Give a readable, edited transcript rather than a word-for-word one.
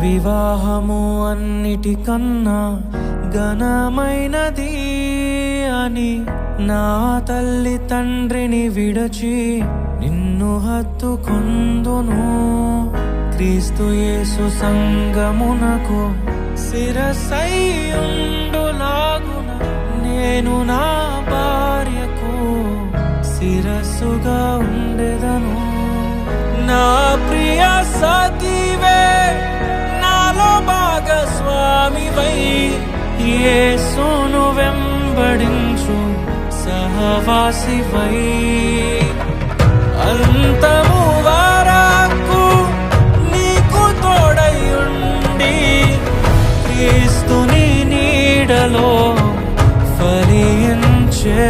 వివాహము అన్నిటికన్నా ఘనమైనది అని నా తల్లి తండ్రిని విడచి నిన్ను హత్తుకొందును. క్రీస్తు యేసు సంగమునకు శిరస్సైయుండులాగున నేను నా భార్యకు శిరస్సుగా ఉండెదను. నా ప్రియ సఖివే నాలో భాగస్వామివై యేసును వెంబడించు సహవాసివై అంతము వరకు నీకు తోడయుండి క్రీస్తుని నీడలో ఫలించెదము.